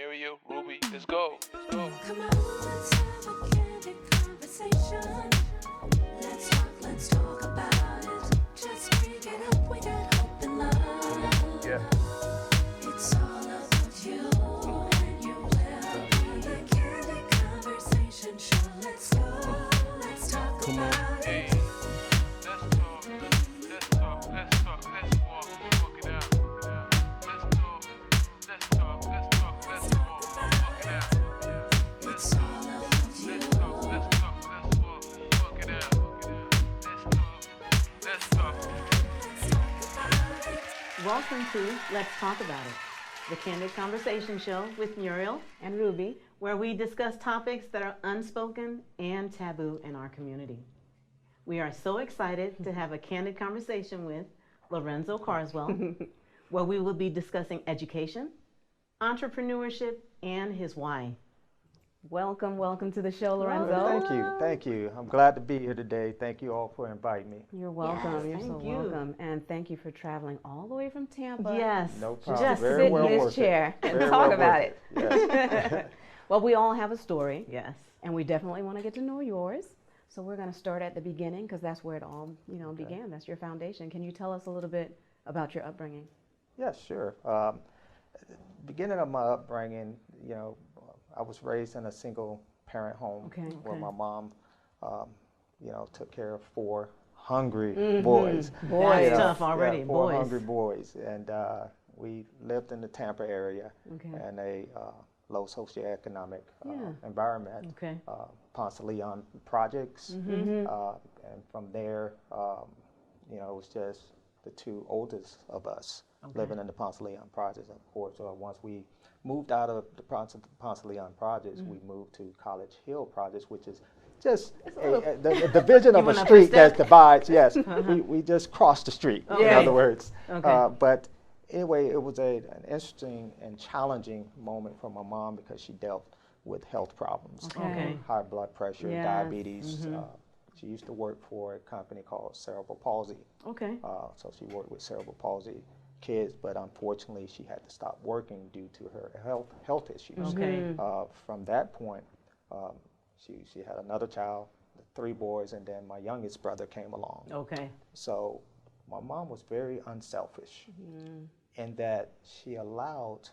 Mario, Ruby, let's go. Come on, let's have a candid conversation. Let's talk about it. Just bring it up with that hope and love. Yeah. It's all about you and your well-being. The candid conversation show. Let's go. Let's talk about Hey, it. let's walk it out. Let's talk it out. It's all about you. Let's walk it out. Let's talk. Welcome to Let's Talk About It, the Candid Conversation Show with Muriel and Ruby, where we discuss topics that are unspoken and taboo in our community. We are so excited to have a candid conversation with Lorenzo Carswell, where we will be discussing education, entrepreneurship, and his why. Welcome to the show, Lorenzo. Well, thank you. I'm glad to be here today. Thank you all for inviting me. You're welcome. Yes, You're so thank you. welcome. And thank you for traveling all the way from Tampa. Yes. No problem. Just Very sit well in this worth chair it. and Very talk well about worth Yes. Well, we all have a story, Yes. and we definitely want to get to know yours. So we're going to start at the beginning because that's where it all, began. That's your foundation. Can you tell us a little bit about your upbringing? Yes, sure. Beginning of my upbringing, I was raised in a single parent home where Okay. my mom, took care of four hungry boys. Boys. You know, Tough already, four boys. hungry boys. And we lived in the Tampa area Okay. in a low socioeconomic Yeah. environment. Okay. Ponce de Leon projects. Mm-hmm. And from there, it was just the two oldest of us Okay. living in the Ponce de Leon projects. Of course, once we moved out of the Ponce de Leon projects, we moved to College Hill projects, which is just the division You of a went up a street that step? divides. Yes, we just crossed the street. Okay. In other words, Okay. but anyway, it was an interesting and challenging moment for my mom because she dealt with health problems, Okay. high blood pressure, Yes. diabetes. She used to work for a company called Cerebral Palsy, Okay. so she worked with cerebral palsy kids, but unfortunately she had to stop working due to her health issues. Okay. From that point, she had another child, 3 boys, and then my youngest brother came along. Okay. So my mom was very unselfish in that she allowed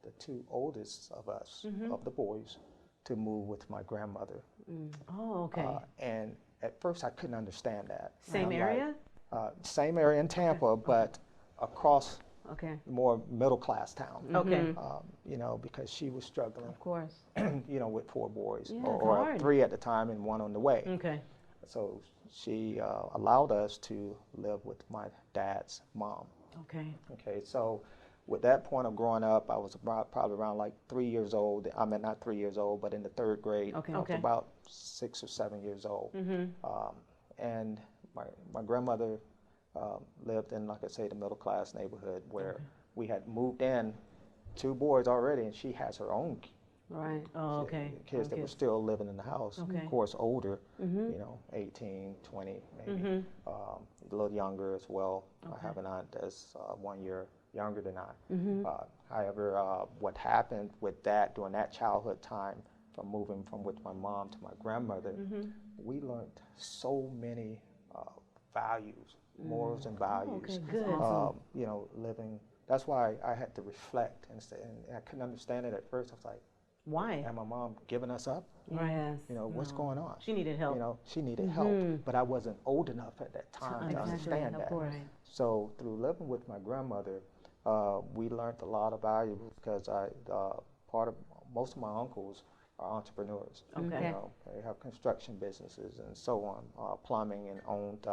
the 2 oldest of us, of the boys, to move with my grandmother. Oh, okay. And at first I couldn't understand that. Same And I'm area? like, same area in Tampa, but across Okay. more middle class town. Okay. Because she was struggling, Of course. with 4 boys, Yeah, or hard. 3 at the time and 1 on the way. Okay. So she allowed us to live with my dad's mom. Okay. Okay, so with that point of growing up, I was probably around like 3 years old. I mean, not 3 years old, but in the 3rd grade. Okay. I was Okay. about 6 or 7 years old. And my grandmother lived in, like I say, the middle class neighborhood where we had moved in 2 boys already, and she has her own Right. Oh, okay. kids that were still living in the house. Okay. Of course, older, 18, 20, maybe. A little younger as well. I have an aunt that's 1 year younger than I. However, what happened with that during that childhood time, from moving from with my mom to my grandmother, we learned so many values, morals and values. Okay, good. Living. That's why I had to reflect and say, and I couldn't understand it at first. I was like, Why? and my mom giving us up? Yes. What's going on? She needed help. She needed help, but I wasn't old enough at that time to understand Of that. course. So through living with my grandmother, we learned a lot of values because most of my uncles are entrepreneurs. Okay. They have construction businesses and so on, plumbing, and owned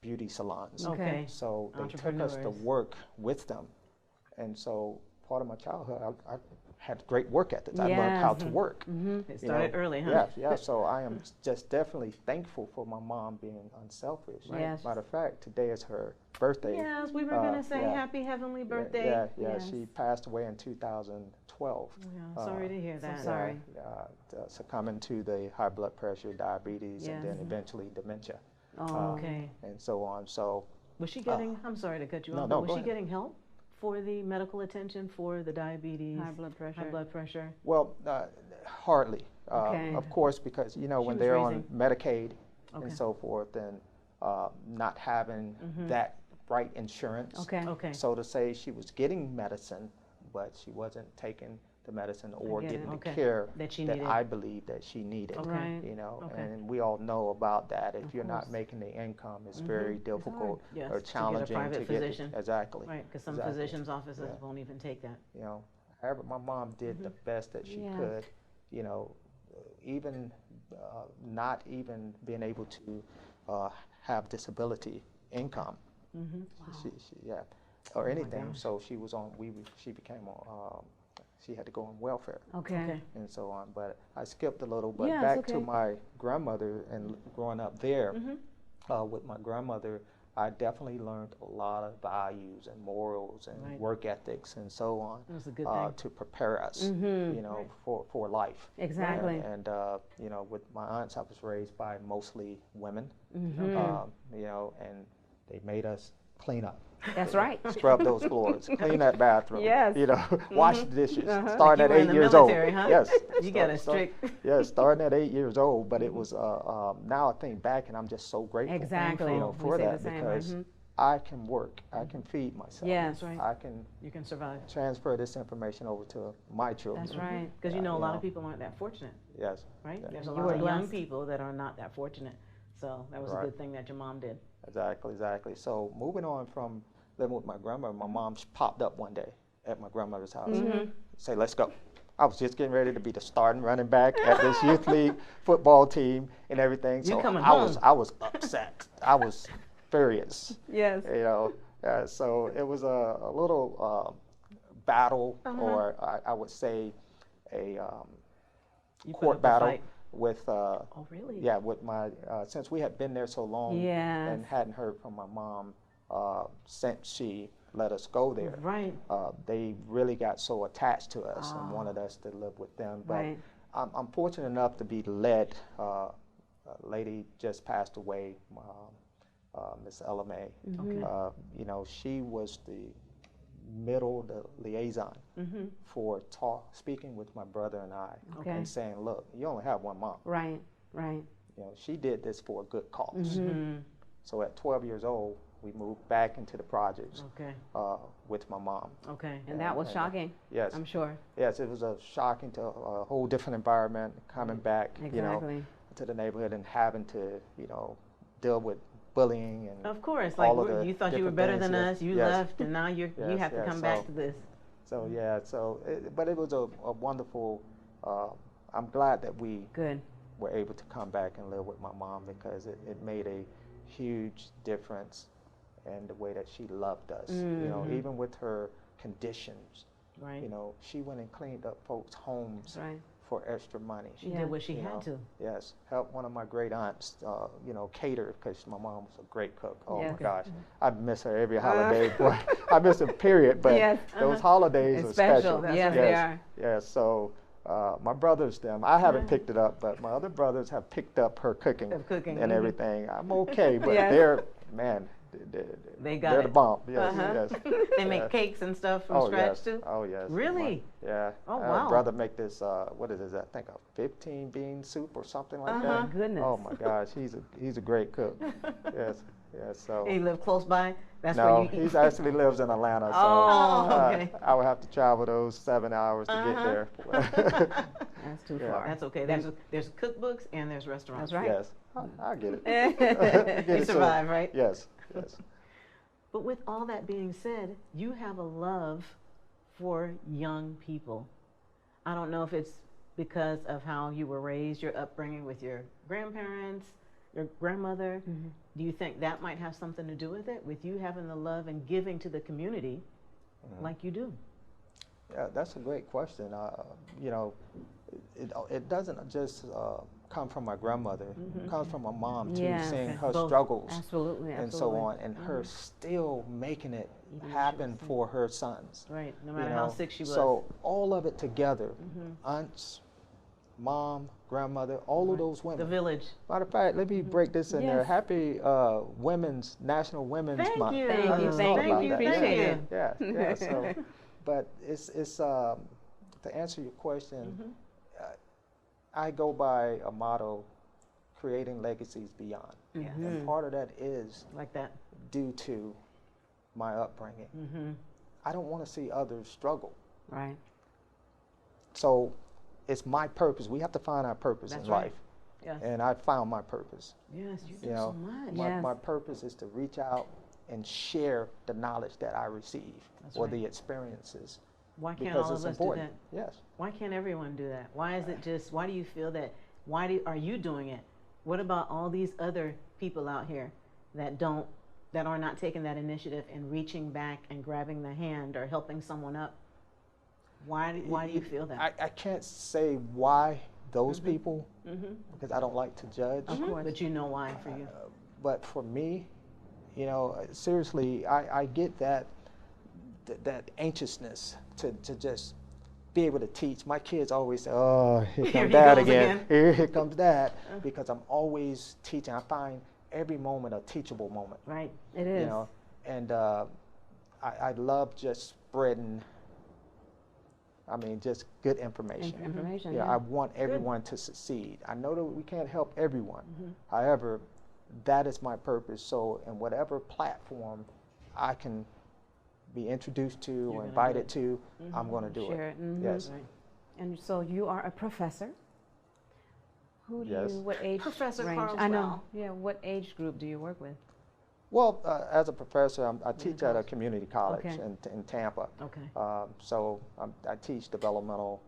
beauty salons. Okay. So they took us to Entrepreneurs. work with them, and so part of my childhood, I had great work ethics. I learned Yes. how to work. It started early, huh? Yes, yeah. So I am just definitely thankful for my mom being unselfish. Yes. Matter of fact, today is her birthday. Yes, we were going to say yeah. happy heavenly Yeah, birthday. Yeah. Yes. She passed away in 2012. Yeah, sorry to hear that. sorry. Succumbing to the high blood pressure, diabetes, and then Yes. eventually dementia, Oh, okay. and so on. So Was she getting, I'm sorry to cut you no, off, no, but was go she ahead. getting help for the medical attention for the diabetes, High blood pressure. high blood pressure? Well, hardly. Okay. Of course, because when was they're on raising- Medicaid Okay. and so forth, and not having that right insurance, Okay. so to say, she was getting medicine, but she wasn't taking the medicine or get it. getting the Okay. care That she needed. I believe that she needed. Okay. You know, Okay. and we all know about that. If Of you're not course. making the income, it's very difficult Yes, or to get a challenging private get physician. exactly. Right, because some Exactly. physicians' offices Yeah. won't even take that. You know, however, my mom did the best that she Yeah. could. You know, even not even being able to have disability income. Yeah, or anything. gosh. So she was on. She became on. She had to go on welfare Okay. and so on. But I skipped a little. But Yeah, it's back to okay. my grandmother and growing up there with my grandmother, I definitely learned a lot of values and morals and Right. work ethics and so on. That was a good thing. To prepare us, you know, for life. Exactly. And you know, with my aunts, I was raised by mostly women. Mm-hmm. You know, and they made us clean up. That's right. Scrub those floors, clean that bathroom. Yes. You know, wash the dishes. Starting Like you at were in 8 the years military, old. huh? Yes. You got a strict. Yes, starting at 8 years old. But it was now I think back and I'm just so grateful. Exactly. You know, We for say that the same, because mhm. I can work, I can feed myself. Yes. That's right. I can You can survive. transfer this information over to my children. That's right. Because Yeah, you know a lot know. of people aren't that fortunate, Yes. right? Yeah. There's a You lot were of young blessed. people that are not that fortunate. So that was a Right. good thing that your mom did. Exactly. So moving on from living with my grandmother, my mom popped up one day at my grandmother's house. Say, let's go. I was just getting ready to be the starting running back at this youth league football team and everything. You So coming I was home. upset. I was furious. Yes. You know, so it was a little battle, or I would say a You put court up a battle fight. with. Oh, really? Yeah, with my since we had been there so long Yes. and hadn't heard from my mom since she let us go there. Right. They really got so attached to us and wanted us to live with them. But Right. I'm fortunate enough to be led. A lady just passed away, Miss Ella May. Okay. You know, she was the liaison for speaking with my brother and I, Okay. and saying, look, you only have one mom. Right. Right. You know, she did this for a good cause. Mm-hmm. So at 12 years old, we moved back into the projects Okay. with my mom. Okay. And that was and, shocking. Yes, I'm sure. yes, it was a shocking to a whole different environment, coming back, you know, Exactly. to the neighborhood and having to, you know, deal with bullying and Of course. Like all of the you thought you were different better things, than yes, us. You yes. left, and now you Yes, have to yes, come back so- to this. so yeah, so but it was a wonderful. I'm glad that we Good. were able to come back and live with my mom because it made a huge difference in the way that she loved us. You know, even with her conditions, Right. you know, she went and cleaned up folks' homes That's right. for extra money. She Yeah. did what she you know. had to. Yes, helped one of my great aunts, you know, cater because my mom was a great cook. Oh Yes. my gosh, I miss her every holiday. Boy, I miss her, period. But Yes. those holidays It's are special. special. Yes, yes, they are. Yes, so my brothers, them, I haven't picked it up, but my other brothers have picked up her cooking, Of cooking, and everything. I'm okay, but Yes. they're, man, They got they're it. the bomb. Yes, Uh-huh. yes. They make yes. cakes and stuff from Oh scratch yes. too. Oh yes. Really? Yeah. Oh, My wow. brother make this. What is it? I think a 15 bean soup or something like Uh-huh. that. Goodness. Oh my gosh, he's a great cook. Yes. Yes. So. He live close by. That's no, where you eat. he actually lives in Atlanta, so Oh, okay. I would have to travel those 7 hours to get there. That's too Yeah. far. That's okay. There's cookbooks and there's restaurants. That's right. Yes, I get it. Get You it, so- survive, right? Yes. Yes. But with all that being said, you have a love for young people. I don't know if it's because of how you were raised, your upbringing with your grandparents, your grandmother. Do you think that might have something to do with it, with you having the love and giving to the community like you do? Yeah, that's a great question. You know, it doesn't just come from my grandmother. It comes from my mom too, Yeah, seeing okay. her Both. struggles Absolutely. and so Absolutely. on, and her still making it Even when she happen was sick. for her sons. Right, no you matter how know. sick she was. So all of it together, aunts, mom, grandmother, all of those The women. village. Matter of fact, let me break this in there. Yes. Happy National Women's Thank Month. you. Thank I you, just thank thought you, about we that. appreciate Yeah. it. Yeah. So, but it's to answer your question, I go by a motto, creating legacies beyond. Yes. And part of that is Like that. due to my upbringing. I don't want to see others struggle. Right. So it's my purpose. We have to find our purpose That's in right. life. Yes. And I found my purpose. Yes, you do You know, so much. Yes. my purpose is to reach out and share the knowledge that I receive That's or right. the experiences. Why can't Because all it's of us important. do that? Yes. Why can't everyone do that? Why is it just, why do you feel that? Are you doing it? What about all these other people out here that are not taking that initiative and reaching back and grabbing the hand or helping someone up? Why do you feel that? I can't say why those people, because I don't like to judge. Of course. But you know why for you. But for me, you know, seriously, I get that anxiousness to just be able to teach. My kids always say, "Oh, here Here comes he Dad goes again. again." Here comes Dad," because I'm always teaching. I find every moment a teachable moment. Right. It is. You know, and I love just spreading. I mean, just good information. Information. Yeah, I want everyone to succeed. I know that we can't help everyone. However, that is my purpose. So, in whatever platform I can be introduced to You're or gonna invited do to, I'm going to do Share it. it. Yes. Right. And so you are a professor. Who do Yes. you? What age Professor range? I know. Carswell. Yeah. What age group do you work with? Well, as a professor, I teach at a college. community college Okay. in Tampa. Okay. So I teach developmental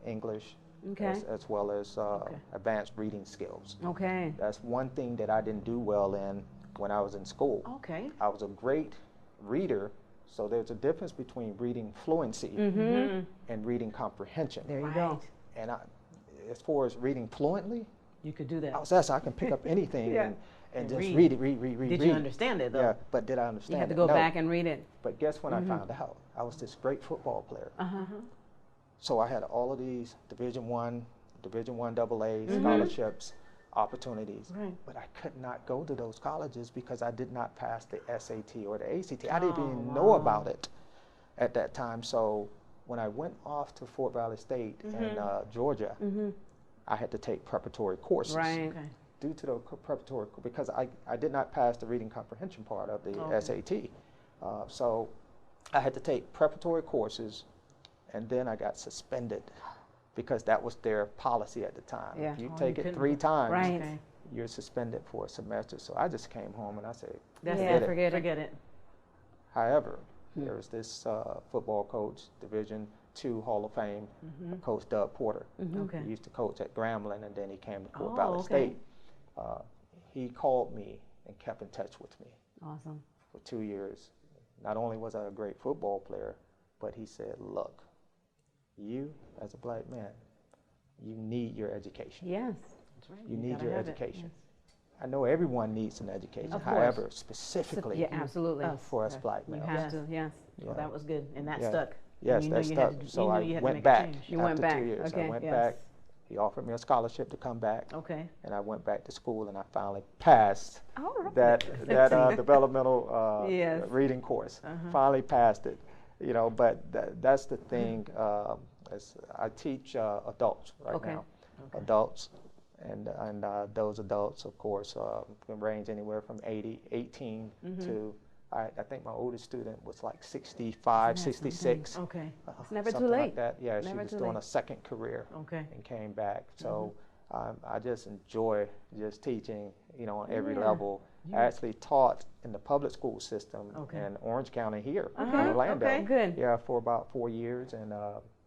English Okay. as well as Okay. advanced reading skills. Okay. That's one thing that I didn't do well in when I was in school. Okay. I was a great reader, so there's a difference between reading fluency and reading comprehension. There you go. Right. And as far as reading fluently, You could do that. I can pick up anything Yeah. and And just read. read. Did you understand it though? Yeah, but did I understand You had to it? go No. back and read it. But guess when I found out? I was this great football player. Uh-huh. So I had all of these Division I AA scholarships, opportunities. Right. But I could not go to those colleges because I did not pass the SAT or the ACT. I didn't even know about it at that time. So when I went off to Fort Valley State in Georgia, I had to take preparatory courses. Right. Okay. Due to the preparatory, because I did not pass the reading comprehension part of the Okay. SAT. So I had to take preparatory courses, and then I got suspended because that was their policy at the time. Yeah. If you Oh, take you it couldn't- 3 times, Right. Okay. you're suspended for a semester. So I just came home and I said, That's Yeah, it. forget it. Forget it. however, there was this football coach, Division II Hall of Fame, Coach Doug Porter. Okay. He used to coach at Grambling, and then he came to Fort Oh, Valley okay. State. He called me and kept in touch with me Awesome. for 2 years. Not only was I a great football player, but he said, look, you as a black man, you need your education. Yes. That's right. You need gotta your have it. education. I know everyone needs an education. Of course. However, specifically Yeah, absolutely. Us. for us Yes. black You males. have Yes. to. Yes. Well, that was good, and that Yeah. stuck. Yes, you knew that you had stuck. to- So you knew I you had to went make a back change. You after went back. 2 years. Okay, I went yes. back. He offered me a scholarship to come back, Okay. and I went back to school, and I finally passed All right. that developmental Yes. reading course. Finally passed it, you know. But that's the thing. As I teach adults right Okay. now, adults, and those adults, of course, can range anywhere from 18 to I think my oldest student was like 65, 66. Okay. It's never too something late. Like that. Yeah, she Never was too doing late. a second career Okay. and came back. So I just enjoy just teaching, you know, on every Yeah. level. I actually taught in the public school system Okay. in Orange County here, in Okay. Orlando. Okay. Good. Yeah, for about 4 years, and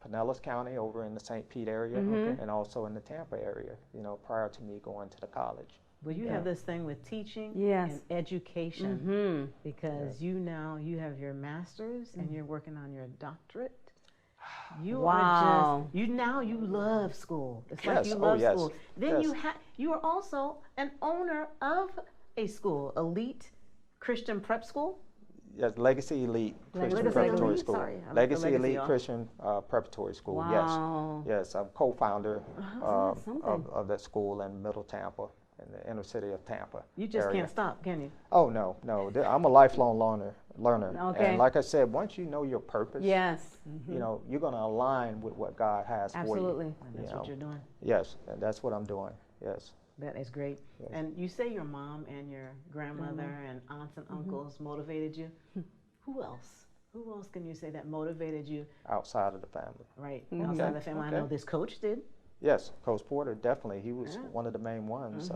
Pinellas County over in the St. Pete area, and also in the Tampa area, you know, prior to me going to the college. Well, you have this thing with teaching Yes. and education Mm-hmm. because you have your master's and you're working on your doctorate. You Wow. are just you love school. It's like Yes. you Oh, love yes. school. Then Yes. you are also an owner of a school, Elite Christian Prep School. Yes, Legacy Elite Christian Legacy Preparatory Elite, School. sorry, I like the Legacy Legacy, Elite y'all. Christian Preparatory School. Wow. Yes, I'm co-founder that's something. of that school in Middle Tampa, in the inner city of Tampa. You just area. can't stop, can you? Oh no, I'm a lifelong learner. Okay. And like I said, once you know your purpose, Yes. you know, you're going to align with what God has Absolutely. for you. That's you what know. you're doing. Yes, and that's what I'm doing. Yes. That is great. Yes. And you say your mom and your grandmother and aunts and uncles motivated you. Who else? Who else can you say that motivated you? Outside of the family. Right, outside the family. I know Okay. this coach did. Yes, Coach Porter, definitely. He was Yeah. one of the main ones.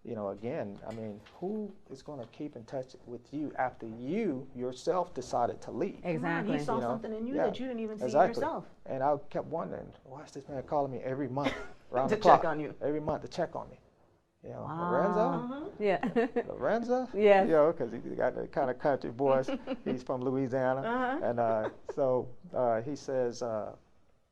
You know, again, I mean, who is going to keep in touch with you after you yourself decided to leave? Exactly. He saw You know? something in you Yeah, that you didn't even see exactly. yourself. And I kept wondering, why is this man calling me every month around To the clock? check on you. Every month to check on me. You know, Uh-huh. Yeah. Lorenzo? Yes. You know, because he got the kind of country voice. He's from Louisiana. And so he says,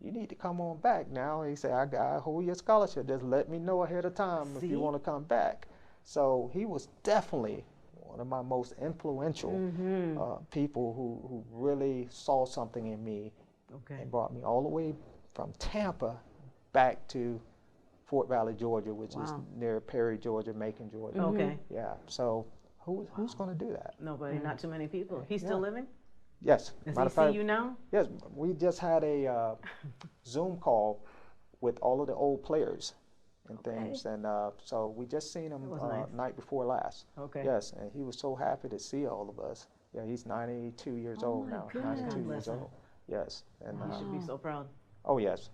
you need to come on back now. He said, I hold your scholarship. Just let me know ahead of time if See? you want to come back. So he was definitely one of my most influential people who really saw something in me Okay. and brought me all the way from Tampa back to Fort Valley, Georgia, which is Wow. near Perry, Georgia, Macon, Georgia. Okay. Yeah. So who's going to do that? Nobody, not too many people. He's still Yeah. living? Yes. Does Matter he of fact, see you now? yes. We just had a Zoom call with all of the old players and things, and so we just seen him That was nice. night before last. Okay. Yes, and he was so happy to see all of us. Yeah, he's 92 years Oh old my now. goodness. 92 God bless years him. old. Yes, and You should be so proud. oh yes,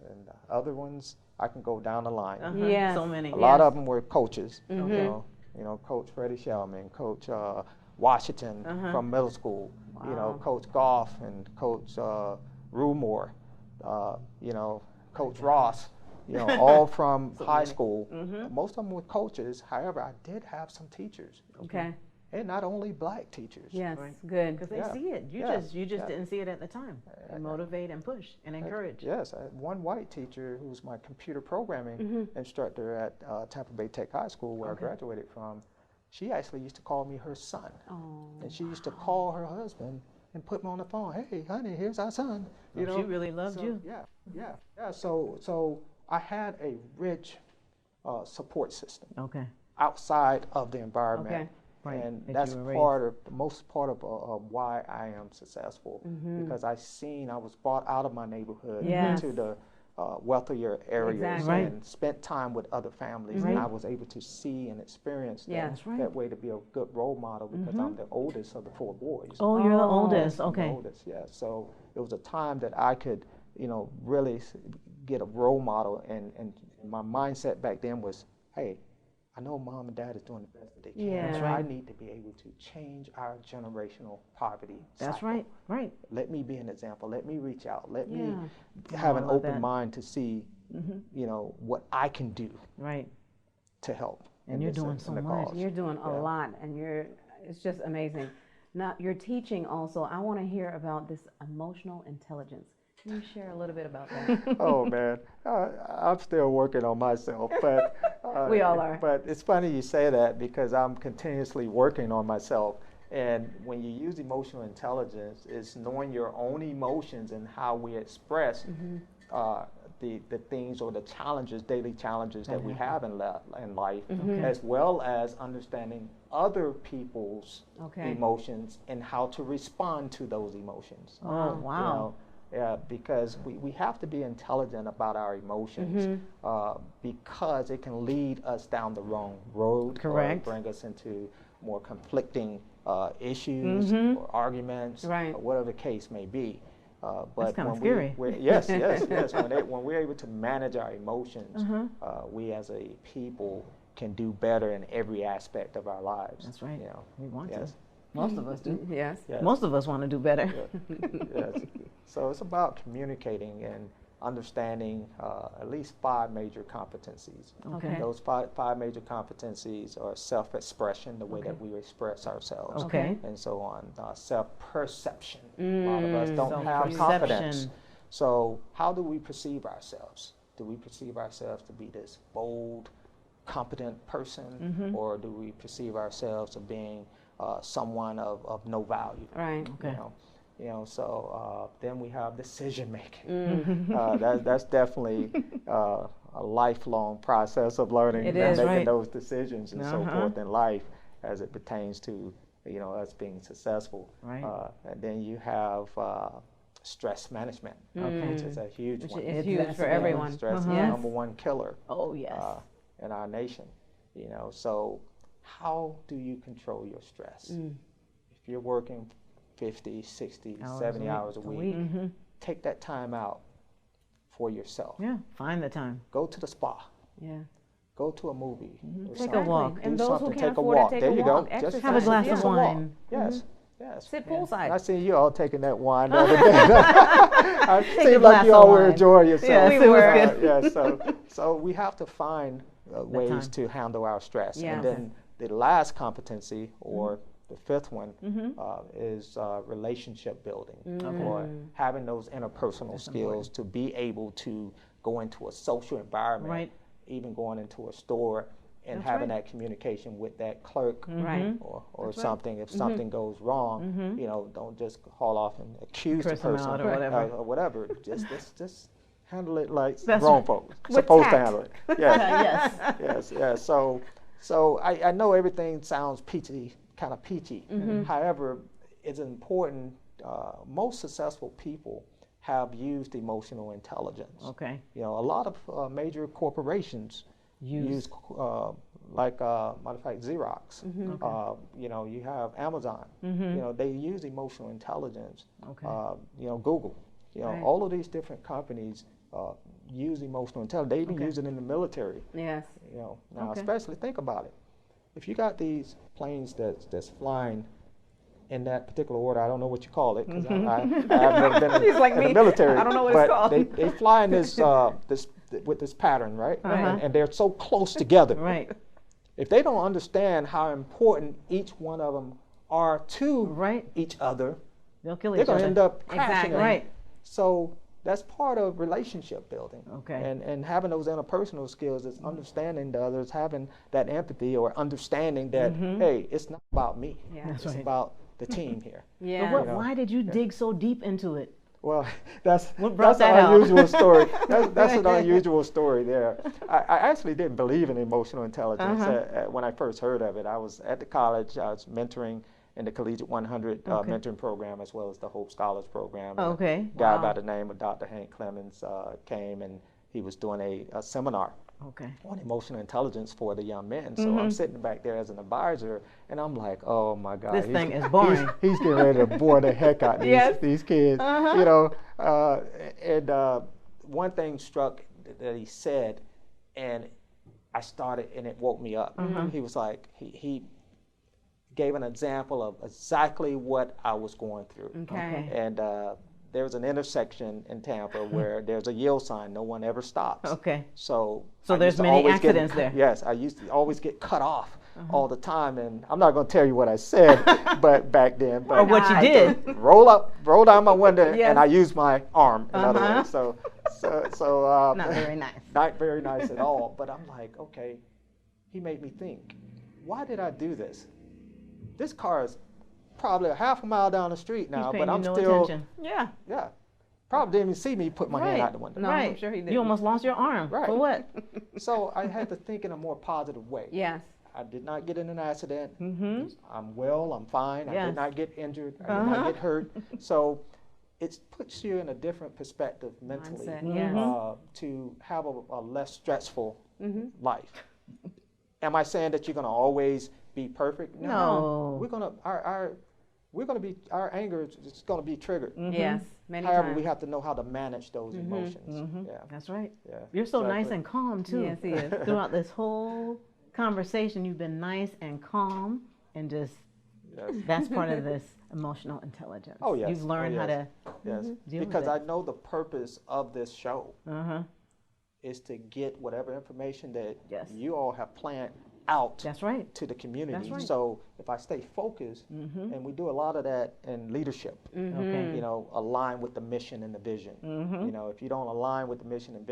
and other ones I can go down the line. Yes. So many. A lot of them were coaches. Okay. You know, Coach Freddie Shellman, Coach Washington from middle school. You know, Wow. Coach Goff and Coach Rumore. You know, Coach Ross. You know, all from high school. Most of them were coaches. However, I did have some teachers, Okay. and not only black teachers. Yes. Right. Good. Because they Yeah. see it. You Yeah. just Yeah. didn't see it at the time. You motivate and push and encourage. Yes, I had one white teacher who was my computer programming instructor at Tampa Bay Tech High School, where I graduated from. She actually used to call me her son, Oh. and she used to call her husband and put me on the phone. Hey, honey, here's our son. You Oh, know, she really loved so, you. Yeah. So I had a rich support system Okay. outside of the environment. Okay. Right, And that that's you were part of the most part of why I am successful, because I was brought out of my neighborhood Yes. into the wealthier areas Exactly. Right. and spent time with other families, and I was able to see and experience Yeah. that, That's right. that way to be a good role model, because I'm the oldest of the 4 boys. Oh, you're the Oh. oldest. I'm the Okay. oldest, yeah. So it was a time that I could, you know, really get a role model, and my mindset back then was, hey, I know mom and dad is doing the best that they can. Yeah. That's so right. I need to be able to change our generational poverty That's cycle. right. Right. Let me be an example. Let me reach out. Let me Yeah. have Oh, I an love open that. mind to see, you know, what I can do Right. to help. And in you're this- doing in so the much. cause. You're doing a Yeah. lot, and it's just amazing. Now, you're teaching also. I want to hear about this emotional intelligence. Can you share a little bit about that? Oh man, I'm still working on myself, but We all are. But it's funny you say that, because I'm continuously working on myself. And when you use emotional intelligence, it's knowing your own emotions and how we express the things or the challenges, daily challenges that we have in life, as well as understanding other people's Okay. emotions and how to respond to those emotions. Oh, You wow. know, yeah, because we have to be intelligent about our emotions, because it can lead us down the wrong road, Correct. or bring us into more conflicting issues or arguments, Right. or whatever the case may be. But kinda when scary. yes, when we're able to manage our emotions, we as a people can do better in every aspect of our lives. That's right. You know, We want yes. to. Most of us do. Yes. Yes. Most of us want to do better. Yes. So it's about communicating and understanding at least 5 major competencies. Okay. Those five major competencies are self-expression, the way that we express ourselves, Okay. and so on. Self-perception. A lot of us don't have Self-perception. confidence. So how do we perceive ourselves? Do we perceive ourselves to be this bold, competent person, or do we perceive ourselves as being someone of no value. Right. Okay. So then we have decision making. That's definitely a lifelong process of learning It and is, making right. those decisions and so forth in life as it pertains to us being successful. Right. And then you have stress management, which is a huge Which one. is huge for everyone. Stress is the Yes. number one killer Oh, yes. in our nation. So how do you control your stress? If you're working 50, 60, 70 hours a week, take that time out for yourself. Yeah, find the time. Go to the spa. Yeah. Go to a movie. or Take a something. walk. Do And those who something. can't Take a afford it, walk. take There a you walk. go. Just Exercise. Have a glass just of a walk. wine. Yes. Yes. Sit Yeah. poolside. I see you all taking that wine the other day. I Take a seem glass like you of all were wine. enjoying yourself. Yes, it was good. Yeah, so we have to find ways time. to handle our stress. Yeah. And then the last competency, or the fifth one, is relationship building, or having those interpersonal skills to be able to go into a social environment, Right. even going into a store and That's having right. that communication with that clerk Right. or something. If something goes wrong, don't just haul off and accuse the Curse them person out or whatever. or whatever. Just handle it like That's grown right. folks With supposed to tact. handle it. Yes, Yes. yes. So I know everything sounds kind of peachy. However, it's important. Most successful people have used emotional intelligence. Okay. A lot of major corporations use like matter of fact, Xerox. You have Amazon. They use emotional intelligence. Okay. Google. Right. All of these different companies use emotional intelligence. They even use it in the military. Yes. Now, Okay. especially think about it. If you got these planes that's flying in that particular order, I don't know what you call it because I have never been He's like in the me. military. I don't know what it's but called. They fly in this with this pattern, right? Uh-huh. And they're so close together. Right. If they don't understand how important each one of them are to Right. each other, They'll kill they're each going to other. end up crashing. Exactly. Right. So that's part of relationship building. Okay. And having those interpersonal skills is understanding the others, having that empathy or understanding that, hey, it's not about me. Yeah. That's It's right. about the team here. Yeah. But why did you dig so deep into it? Well, that's What brought an that out? unusual story. That's an unusual story there. I actually didn't believe in emotional intelligence when I first heard of it. I was at the college. I was mentoring in the Collegiate 100 mentoring program as well as the Hope Scholars program. And Okay. A guy Wow. by the name of Dr. Hank Clemens came and he was doing a seminar Okay. on emotional intelligence for the young men. So I'm sitting back there as an advisor, and I'm like, oh my God, This thing is boring. He's getting ready to bore the heck out of Yes. these kids, And one thing struck that he said, and I started, and it woke me up. He was like, he gave an example of exactly what I was going through. Okay. And there's an intersection in Tampa where there's a yield sign. No one ever stops. Okay. So So I there's used to many always get accidents there. Yes, I used to always get cut off all the time, and I'm not going to tell you what I said, but back then, but Or what you I did. could roll down my window, Yes. and I used my arm. In other words, so Not very nice. not very nice at all. But I'm like, okay, he made me think. Why did I do this? This car is probably a half a mile down the street now, He's paying but I'm you no still attention. Yeah. yeah. Probably didn't even see me put my hand out the window. No, right. I'm sure he didn't. You almost lost your arm. Right. For what? So I had to think in a more positive way. Yes. I did not get in an accident. Mm-hmm. I'm well, I'm fine. I Yes. did not get injured. I did not get hurt. So it puts you in a different perspective mentally Mindset, yes. to have a less stressful life. Am I saying that you're going to always be perfect? No. We're going to our anger is going to be triggered. Yes. Many However, times. we have to know how to manage those emotions. Yeah. That's right. Yeah. You're so nice exactly. and calm too. Yes, he is. Throughout this whole conversation, you've been nice and calm, and just Yes. that's part of this emotional intelligence. Oh, yes. You've learned Oh, how yes. to. Yes, Deal with because it. I know the purpose of this show Uh-huh. is to get whatever information that Yes. you all have planned out That's right. to the community. That's right. So if I stay focused, and we do a lot of that in leadership, Okay. align with the mission and the vision. If you don't align with the mission and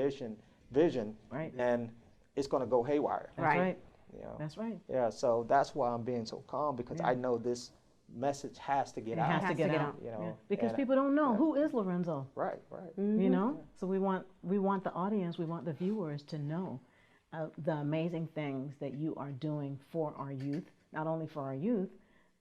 vision, Right. then it's going to go haywire. That's Right. right. You know. That's right. Yeah, so that's why I'm being so calm, because I know this message has to get It out. has to get out. You know, Yeah. Because and people don't know who is Lorenzo. right, right. You know, so we want the audience, we want the viewers to know the amazing things that you are doing for our youth, not only for our youth,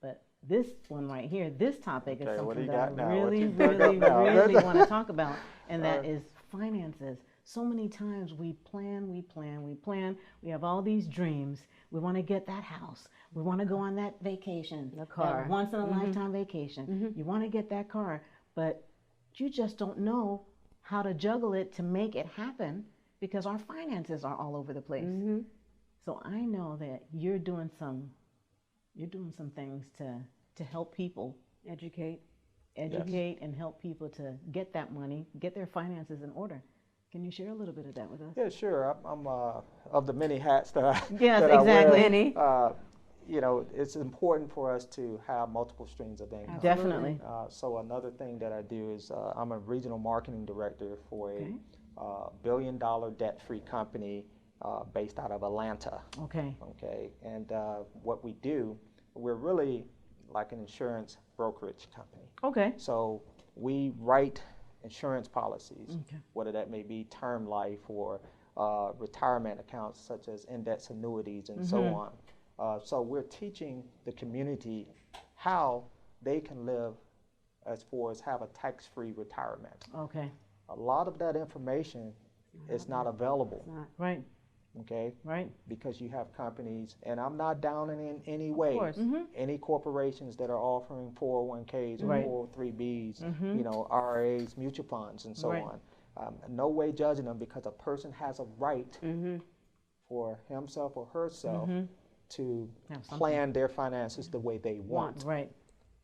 but this one right here, this topic is Okay, what do something you that I got now? What really, you dug really, up now? really want to talk about, and that is finances. So many times we plan, we have all these dreams. We want to get that house. We want to go on that vacation, The car. that once in a lifetime vacation. You want to get that car, but you just don't know how to juggle it to make it happen because our finances are all over the place. So I know that you're doing some things to help people Educate. and help people to get that money, get their finances in order. Can you share a little bit of that with us? Yeah, sure. I'm of the many hats that I Yes, that I exactly. wear. Many. You know, it's important for us to have multiple streams of income. Definitely. So another thing that I do is I'm a regional marketing director for a billion-dollar debt-free company based out of Atlanta. Okay. Okay, and what we do, we're really like an insurance brokerage company. Okay. So we write insurance policies, Okay. whether that may be term life or retirement accounts such as index annuities and so on. So we're teaching the community how they can live as far as have a tax-free retirement. Okay. A lot of that information is not available, Right. okay? Right. Because you have companies, and I'm not down in any way, course. any corporations that are offering 401ks or Right. 403bs, you know, RAs, mutual funds, and so Right. on. No way judging them, because a person has a right for himself or herself to Have something. plan their finances the way they want. Right.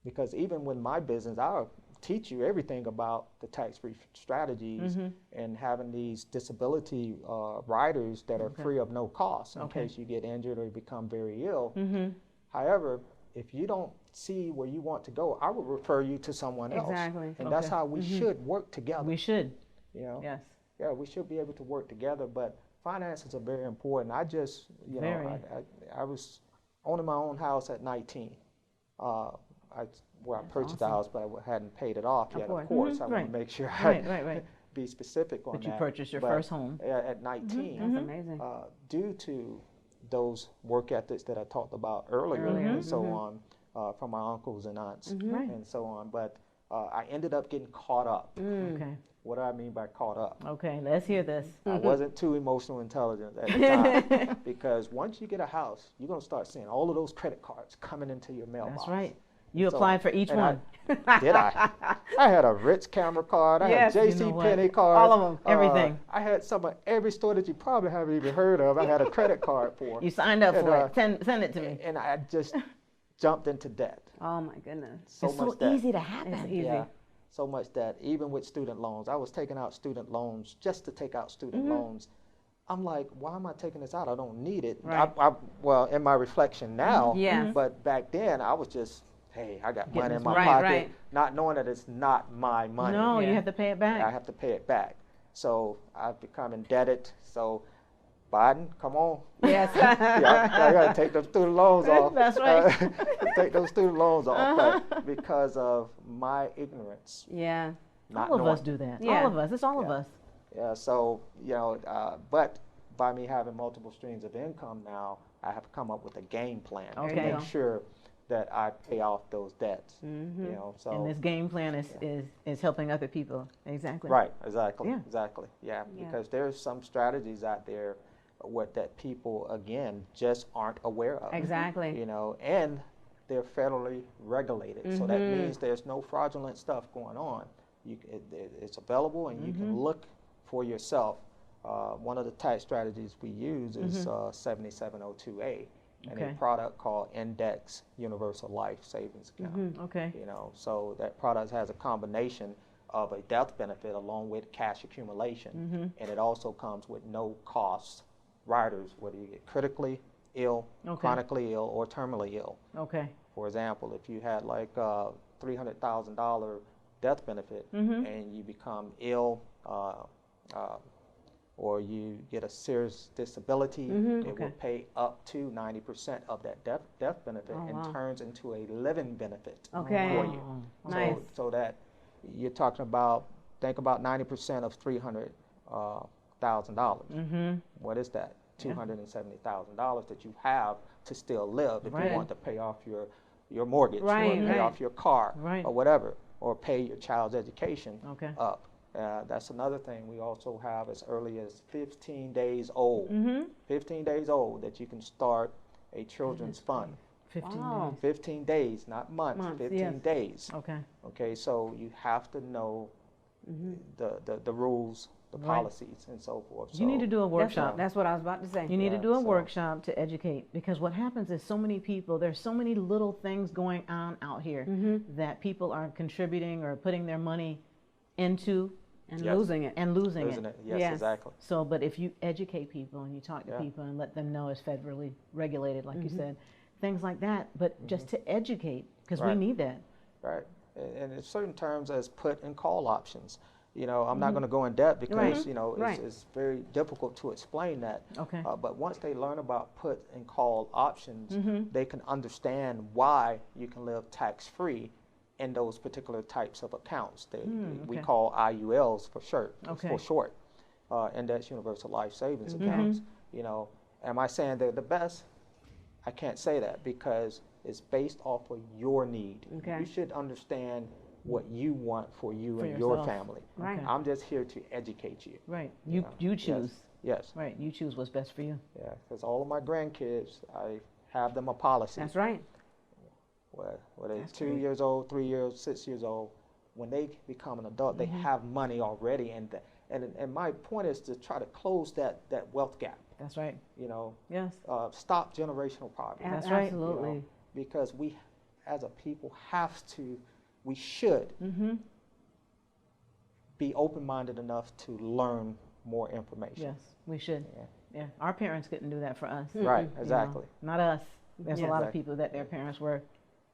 Because even with my business, I'll teach you everything about the tax-free strategies and having these disability riders that are free of no cost in case you get injured or become very ill. However, if you don't see where you want to go, I would refer you to someone else. Exactly. And that's how we should work together. We should. You know? Yes. Yeah, we should be able to work together, but finances are very important. I just, you Very. know, I was owning my own house at 19. I purchased the house, but I hadn't paid it off yet, of course. I want Right. to make sure Right. I Right. be specific on But that. you purchased your But, first home. at 19, That's amazing. due to those work ethics that I talked about earlier and so on, from my uncles and aunts Right. and so on. But I ended up getting caught up. Okay. What do I mean by caught up? Okay. Let's hear this. I wasn't too emotional intelligent at the time, because once you get a house, you're going to start seeing all of those credit cards coming into your mailbox. That's right. You So- applied for each and one. Did I? I had a Ritz camera card. I Yes, had you J.C. know what? Penney cards. All of them, everything. I had some of every store that you probably haven't even heard of. I had a credit card for. You signed up And, for it. Send it to me. And I just jumped into debt. Oh my goodness. So It's much so debt. easy to happen. It's easy. Yeah, so much debt. Even with student loans, I was taking out student loans just to take out student loans. I'm like, why am I taking this out? I don't need it. Right. Well, in my reflection now, Yes. but back then I was just, hey, I got money in this my money. pocket, Right. not knowing that it's not my money. No, you Yeah. have to pay it back. I have to pay it back. So I've become indebted. So Biden, come on. Yes. Yeah, I got to take those student loans off. That's right. Take those student loans off, but because of my ignorance. Yeah. Not All of knowing. us do that. Yeah. All of us. It's all of Yeah. us. Yeah, so, you know, but by me having multiple streams of income now, I have come up with a game plan to Okay. make sure that I pay off those debts. You know, so And this game plan is helping other people. Exactly. right, exactly, Yeah. exactly, yeah, Yeah. because there's some strategies out there what that people again just aren't aware of. Exactly. You know, and they're federally regulated, so that means there's no fraudulent stuff going on. It's available, and you can look for yourself. One of the tax strategies we use is 7702A, and Okay. a product called Index Universal Life Savings Account. Okay. You know, so that product has a combination of a death benefit along with cash accumulation, and it also comes with no cost riders, whether you get critically ill, Okay. chronically ill, or terminally ill. Okay. For example, if you had like a $300,000 death benefit and you become ill, or you get a serious disability, it will pay up to 90% of that death benefit and turns into a living benefit Okay. for you. Nice. So that you're talking about, think about 90% of $300,000. What is that? $270,000 that you have to still live if you want to pay off your mortgage, or pay off your car, or whatever, or pay your child's education up. That's another thing. We also have as early as 15 days old, 15 days old, that you can start a children's fund. 15 days, not months, 15 days. Okay, so you have to know the rules, the policies, and so forth. You need to do a workshop. That's what I was about to say. You need to do a workshop to educate, because what happens is so many people, there's so many little things going on out here that people are contributing or putting their money into and losing it. Yes, exactly. So, but if you educate people and you talk to people and let them know it's federally regulated, like you said, things like that, but just to educate, because we need that. Right. And in certain terms as put and call options. You know, I'm not going to go in depth because, you know, it's very difficult to explain that. But once they learn about put and call options, they can understand why you can live tax-free in those particular types of accounts. We call IULs for short, Index Universal Life Savings Accounts. You know, am I saying they're the best? I can't say that because it's based off of your need. You should understand what you want for you and your family. I'm just here to educate you. You choose. Yes. Right. You choose what's best for you. Yeah, because all of my grandkids, I have them a policy. That's right. Where they're 2 years old, 3 years, 6 years old, when they become an adult, they have money already, and my point is to try to close that wealth gap. That's right. You know. Yes. Stop generational poverty. That's right. Absolutely. You know, because we, as a people, we should be open-minded enough to learn more information. Yes, we should. Yeah. Our parents couldn't do that for us. Right, exactly. You know, not us. There's a lot of people that their parents were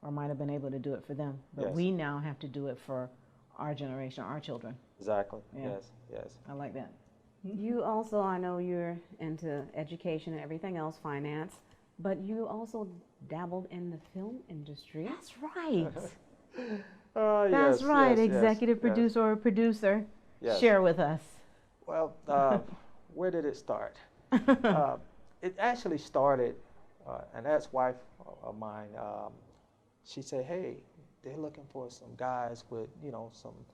or might have been able to do it for them. But we now have to do it for our generation, our children. Exactly. Yeah. Yes. I like that. You also, I know you're into education and everything else, finance, but you also dabbled in the film industry. That's right. That's right. Executive producer or producer. Share with us. Well, where did it start? It actually started, an ex-wife of mine, she said, hey, they're looking for some guys with, you know, some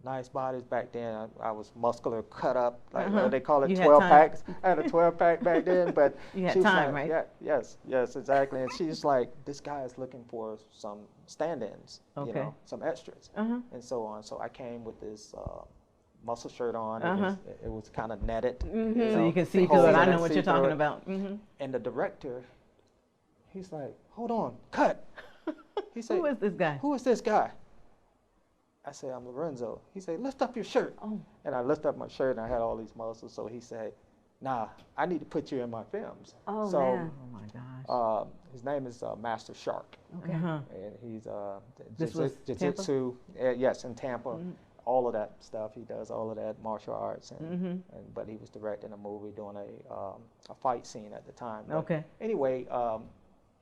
nice bodies. Back then. I was muscular, cut up, like they call it 12 packs. I had a 12 pack back then, but you had time, like, right? Yes, exactly. And she's like, this guy is looking for some stand-ins, you know, some extras, and so on. So I came with this muscle shirt on. It was kind of netted, so you can see through it. I know what you're talking about. And the director, he's like, hold on, cut. He said, who is this guy? Who is this guy? I said, I'm Lorenzo. He said, lift up your shirt. And I lifted up my shirt, and I had all these muscles. So he said, nah, I need to put you in my films. Man. Oh, my gosh. His name is Master Shark. And he's this was jiu-jitsu. Yes, in Tampa. All of that stuff. He does all of that martial arts. But he was directing a movie, doing a fight scene at the time. But anyway,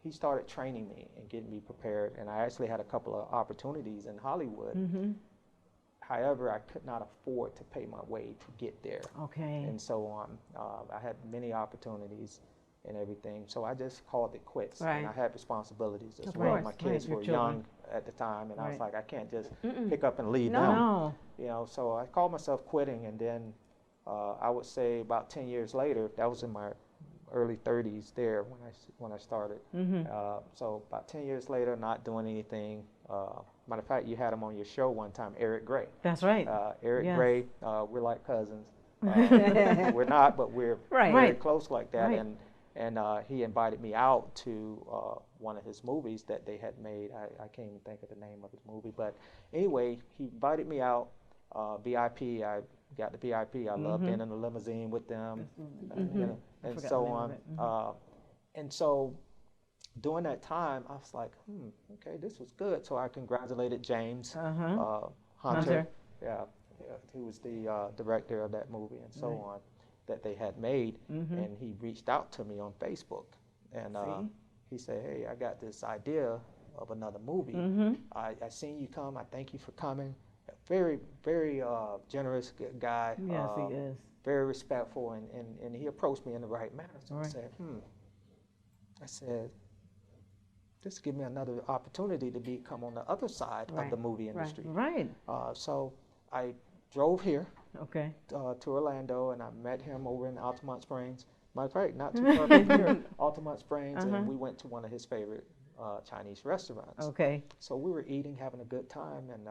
he started training me and getting me prepared, and I actually had a couple of opportunities in Hollywood. However, I could not afford to pay my way to get there, and so on. I had many opportunities and everything, so I just called it quits. And I had responsibilities as well. My kids were young at the time, and I was like, I can't just pick up and leave them. You know, so I called myself quitting, and then I would say about 10 years later, that was in my early 30s there when I started. So about 10 years later, not doing anything. Matter of fact, you had him on your show one time, Eric Gray. That's right. Eric Gray, we're like cousins. We're not, but we're very close like that. And he invited me out to one of his movies that they had made. I can't even think of the name of his movie. But anyway, he invited me out, VIP. I got the VIP. I love being in the limousine with them, you know, and so on. And so during that time, I was like, okay, this was good. So I congratulated James Hunter, who was the director of that movie, and so on. that they had made, and he reached out to me on Facebook, and he said, "Hey, I got this idea of another movie. I seen you come. I thank you for coming." Very, very generous guy. Yes, he is. Very respectful, and he approached me in the right manner. So Right. I said, this give me another opportunity to come on the other side of the movie industry. Right. So I drove here Okay. to Orlando, and I met him over in Altamont Springs. Matter of fact, not too far from here, Altamont Springs, and we went to one of his favorite Chinese restaurants. Okay. So we were eating, having a good time, and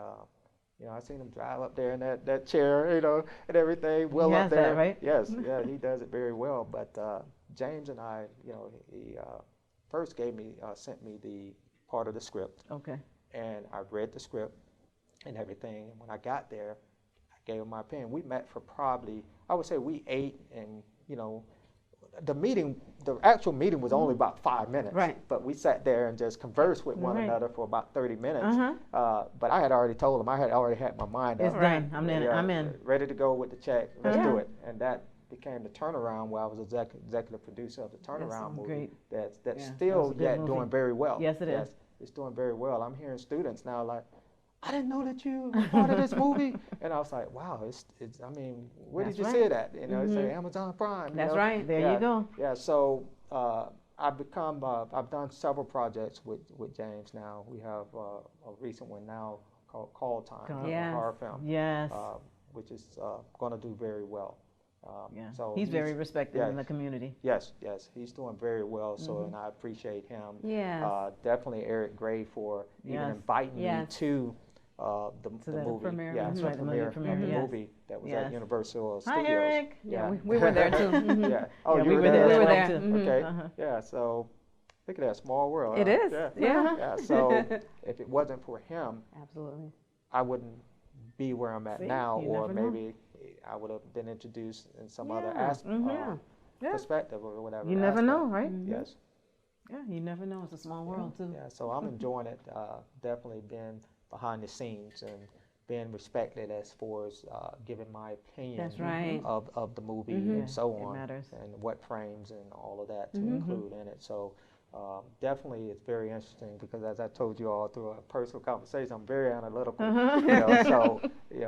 I seen him drive up there in that chair, and everything. Will He up has there, that, right? Yes, yeah, he does it very well. But James and I, he first sent me the part of the script, Okay. and I read the script and everything. And when I got there, I gave him my opinion. We met for probably, I would say we ate, and the actual meeting was only about 5 minutes. Right. But we sat there and just conversed with one Right. another for about 30 minutes. But I had already told him, I had already had my mind It's up. done. I'm in. Yeah, I'm in. Ready to go with the check. Let's Yeah. do it. And that became the Turnaround, where I was executive producer of the Turnaround movie. great. That's Yeah, that still was a good yet movie. doing very well. Yes, it is. It's doing very well. I'm hearing students now like, I didn't know that you were part of this movie. And I was like, wow, I mean, where That's did you right. see it at? It's like Amazon Prime. That's right. There you go. Yeah, so I've done several projects with James now. We have a recent one now called Call Time, Yes. a horror film, Yes. which is going to do very well. Yeah. So he's very respected yeah. in the community. Yes, he's doing very well. So, and I appreciate him. Yes. Definitely Eric Gray for even Yes. inviting Yes. me to the the movie. premiere. Yeah, Mhm. to Right, the movie premiere premiere, of the yes. movie that was Yes. at Universal Hi, Studios. Eric. Yeah, we were there too. Mhm. Yeah. Oh, Yeah, you we were were there? there as as well? well, too. Mhm. Okay. Uh-huh. Yeah. So look at that small world. It huh? is. Yeah. Yeah. Yeah. So if it wasn't for him, Absolutely. I wouldn't be where I'm at See, now, you or never know. maybe I would have been introduced in some other Yeah. Yeah. Yeah. perspective or whatever. You never aspect. know, right? Yes. Yeah, you never know. It's a small world, too. Yeah, so I'm enjoying it. Definitely been behind the scenes and being respected as far as giving my opinion That's right. of the movie Mhm. and so It on, matters. and what frames and all of that to include in it. So definitely it's very interesting because, as I told you all through a personal conversation, I'm very analytical. So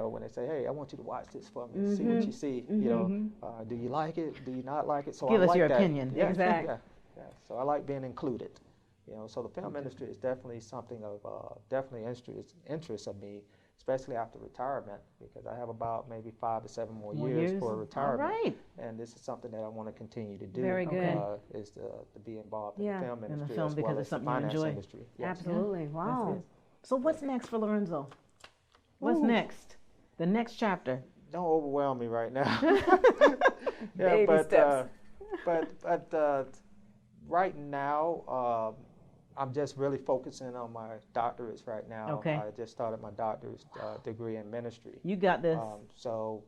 when they say, "Hey, I want you to watch this for me, see what you see," do you like it? Do you not like it? So Give I us like your that. opinion. Yeah, Exactly. yeah. So I like being included. So the film industry is definitely something of definitely interest of me, especially after retirement, because I have about maybe 5 to 7 more years for retirement. All right. And this is something that I want to continue to do. Very good. Is to be involved in Yeah. the film In the industry film as because well it's as the something you finance enjoy. industry. Yes. Absolutely. Wow. That's it. So what's next for Lorenzo? What's Ooh. next? The next chapter. Don't overwhelm me right now. Baby steps. But right now, I'm just really focusing on my doctorates right now. Okay. I just started my doctorate degree in ministry. You got this. So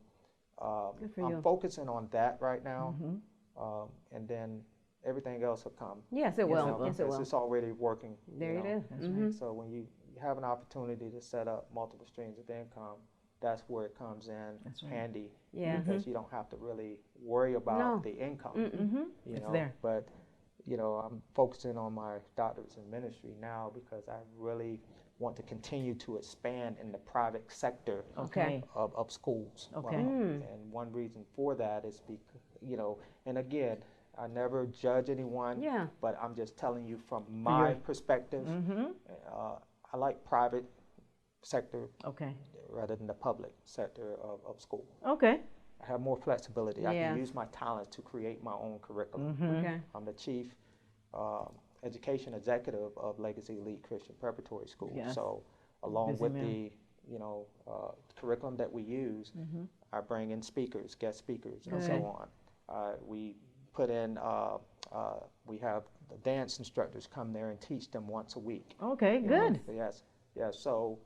Good for I'm you. focusing on that right now, Mm-hmm. and then everything else will come. Yes, it will. Yes, it It's will. just already working. There it is. That's Mhm. So when you have an opportunity to set up multiple streams of income, that's where it comes in That's right. handy. Yeah. Because you don't have to really worry about No. the income. Mm-mm. You It's know, there. But I'm focusing on my doctorates in ministry now because I really want to continue to expand in the private sector Okay. of schools. Okay. And one reason for that is because, and again, I never judge anyone, Yeah. but I'm just telling you from my perspective, Mm-hmm. I like private sector Okay. rather than the public sector of school. Okay. I have more flexibility. I Yeah. can use my talents to create my own curriculum. Mm-hmm. Okay. I'm the chief education executive of Legacy Elite Christian Preparatory School. Yes. So along Busy with man. the curriculum that we use, I bring in speakers, guest speakers, and Good. so on. We put in, we have the dance instructors come there and teach them once a week. Okay. Good. Yes, yes. So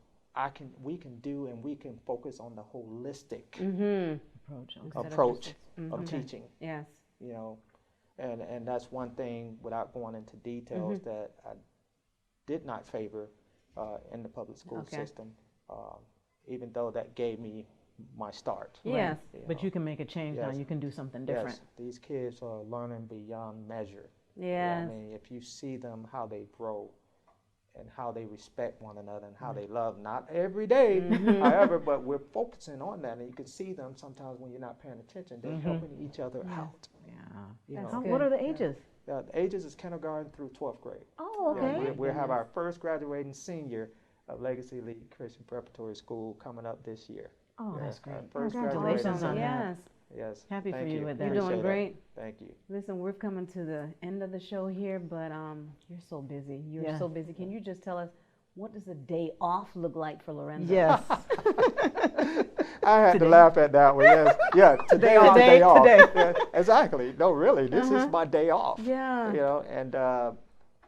we can focus on the holistic Mm-hmm. Approach. Okay. Instead of approach just- of Okay. teaching. Yes. And that's one thing, without going into details, that I did not favor in the public school Okay. system, even though that gave me my start. Yes. But you can make a change now. Yes. You can do something different. Yes, these kids are learning beyond measure. Yes. I mean, if you see them, how they grow and how they respect one another and how they love, not every day, however, but we're focusing on that. And you can see them sometimes when you're not paying attention, they're helping each other out. Yeah. You That's know, good. What are the ages? The ages is kindergarten through 12th grade. Oh, Yeah, okay. we have our first graduating senior of Legacy League Christian Preparatory School coming up this year. Oh, Yeah, that's great. our first Congratulations graduating on senior. that. Yes. Yes. Happy for thank you with that. You're doing Appreciate great. it. Thank you. Listen, we're coming to the end of the show here, but you're so busy. You're Yes. so busy. Can you just tell us, what does a day off look like for Lorenzo? Yes. I had Today. to laugh at that one. Yes. Yeah. Today is off. day off. Today. Yeah, exactly. No, really. This is my day off. Yeah. You know, and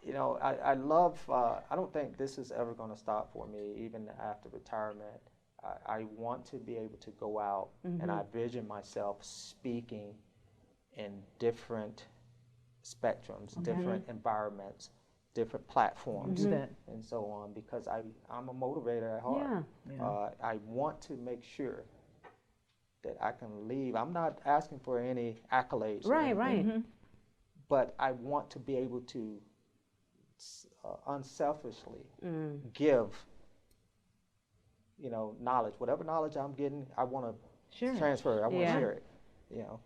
you know, I love. I don't think this is ever going to stop for me, even after retirement. I want to be able to go out, and I vision myself speaking in different spectrums, different environments, different platforms, that. and so on, because I'm a motivator at heart. Yeah. I want to make sure that I can leave. I'm not asking for any accolades, or Right, anything, right. but I want to be able to unselfishly give, you know, knowledge. Whatever knowledge I'm getting, I want to Sure. transfer it. I want to Yeah. share it, you know,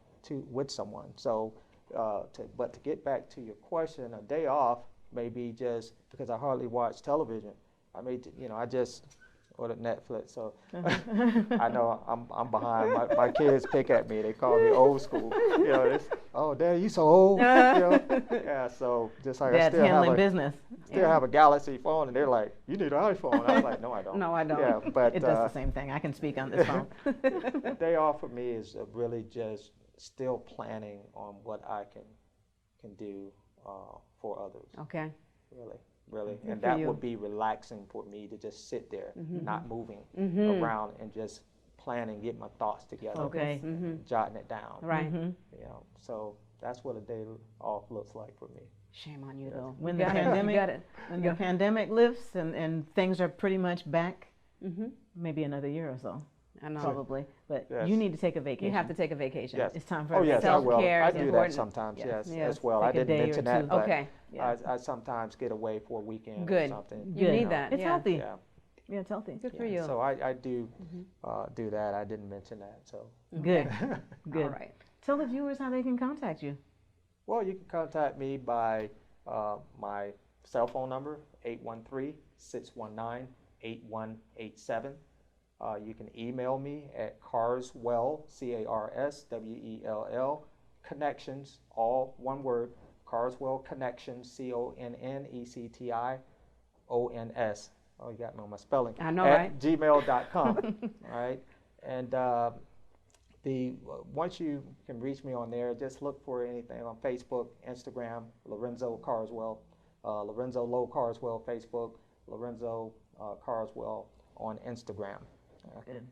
with someone. So, but to get back to your question, a day off may be just because I hardly watch television. I may, you know, I just ordered Netflix, so I know I'm behind. My kids pick at me. They call me old school. You know, oh, Dad, you so old. You know? Yeah, so just like Dad's I handling business. still have a Galaxy phone, and they're like, "You need an iPhone." I was like, "No, I don't." No, I don't. Yeah, but It does the same thing. I can speak on this phone. the day off for me is really just still planning on what I can do for others. Okay. Really, Good and for that you. would be relaxing for me to just sit there, not moving Mm-hmm. around, and just planning, get my thoughts together, Okay. jotting it down. Right. You know, so that's what a day off looks like for me. Shame on you, though. When You the got it. You pandemic, got it. when the pandemic lifts and things are pretty much back, Mm-hmm. maybe another year or so, I know. probably. But Yes. you need to take a vacation. You have to take a vacation. Yes. It's time for Oh yes, I will. Self-care I is do that important. sometimes. Yes. Yes, Yes. as well. Take I a didn't day or mention two. that, but Okay. Yeah. I sometimes get away for a weekend Good. or something. You Good. need that. It's yeah. healthy. Yeah. Yeah, it's healthy. Good for Yeah, you. So I do do that. I didn't mention that. So, Good. Good. All right. Tell the viewers how they can contact you. well, you can contact me by my cell phone number, 813-619-8187. You can email me at Carswell, Carswell, Connections, all one word, Carswell Connections, Connections. Oh, you got me on my spelling. I know, at right? gmail.com. All right. And once you can reach me on there, just look for anything on Facebook, Instagram, Lorenzo Carswell, Lorenzo Low Carswell, Facebook, Lorenzo Carswell on Instagram. Good.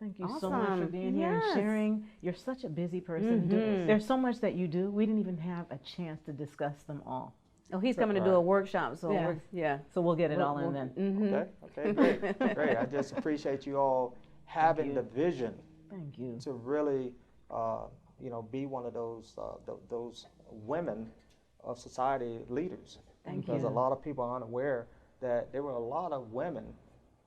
Thank you so much for Awesome. being here and Yes. sharing. You're such a busy person. There's so much that you do. We didn't even have a chance to discuss them all. Oh, he's coming to do Right. a workshop, so Yeah. yeah. So we'll get it all in then. Okay, great, great. I just appreciate you all having you. the vision Thank you. to really, you know, be one of those women of society leaders. Thank Because you. a lot of people aren't aware that there were a lot of women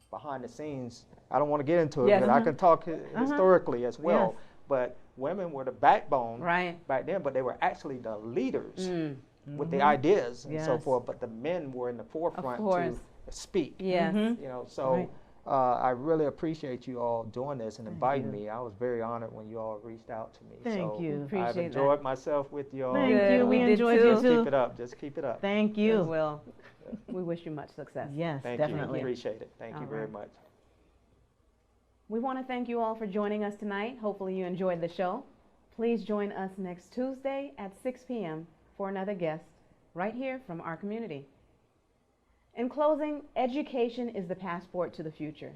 behind the scenes. I don't want to get into it, Yes. but I can talk historically as well. Yes. But women were the backbone Right. back then, but they were actually the leaders Mm. with the ideas and so Yes. forth. But the men were in the forefront to course. speak. Yes. Mhm. You know, so Right. I really appreciate you all doing this and inviting me. I was very honored when you all reached out to me. Thank so you. I've Appreciate enjoyed myself with you all. Thank Good. you. We We did enjoyed too. you Just keep too. it up. Just keep it up. Thank You you. will. We wish you much success. Yes, Thank definitely. you. Appreciate it. Thank you All very right. much. We want to thank you all for joining us tonight. Hopefully you enjoyed the show. Please join us next Tuesday at 6 p.m. for another guest right here from our community. In closing, education is the passport to the future.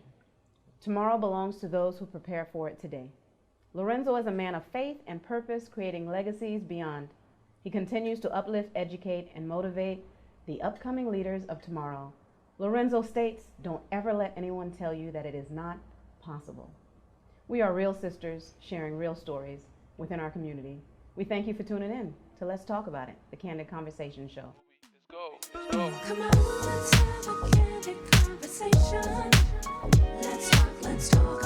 Tomorrow belongs to those who prepare for it today. Lorenzo is a man of faith and purpose, creating legacies beyond. He continues to uplift, educate, and motivate the upcoming leaders of tomorrow. Lorenzo states, "Don't ever let anyone tell you that it is not possible." We are real sisters sharing real stories within our community. We thank you for tuning in to Let's Talk About It, the Candid Conversation Show. Let's go. Let's go. Come on, let's have a candid conversation. Let's talk